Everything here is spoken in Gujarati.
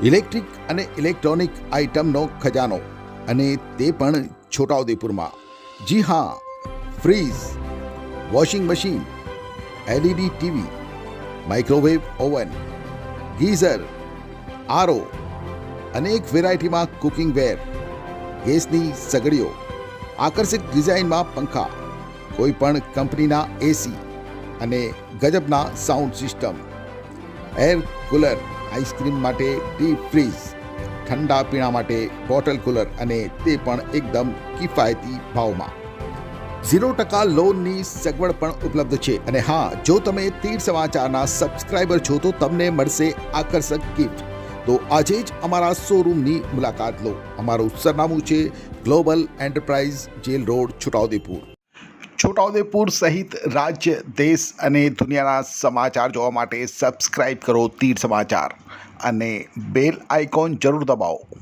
ઇલેક્ટ્રિક અને ઇલેક્ટ્રોનિક આઇટમનો ખજાનો, અને તે પણ છોટાઉદેપુરમાં. જી હા, fridge, washing machine, LED TV, microwave oven, geyser, RO, અનેક વેરાયટીમાં કુકિંગ વેર, ગેસની સગડીઓ, આકર્ષક ડિઝાઇનમાં પંખા, કોઈ પણ કંપનીના એસી અને ગજબના sound system, air cooler, ice cream માટે ડીપ ફ્રીઝ, ઠંડા પીણા માટે બોટલ કુલર, અને તે પણ એકદમ કિફાયતી ભાવમાં. 0% લોનની સગવડ પણ ઉપલબ્ધ છે. અને હા, જો તમે તીર સમાચારના સબસ્ક્રાઇબર છો તો તમને મળશે આકર્ષક ગિફ્ટ. તો આજે જ અમારા શોરૂમની મુલાકાત લો. અમારું સરનામું છે global enterprise, jail road, Chhota Udepur. Chhota Udepur સહિત રાજ્ય, દેશ અને દુનિયાના સમાચાર જોવા માટે સબસ્ક્રાઇબ કરો તીર સમાચાર અને બેલ આઇકોન જરૂર દબાવો.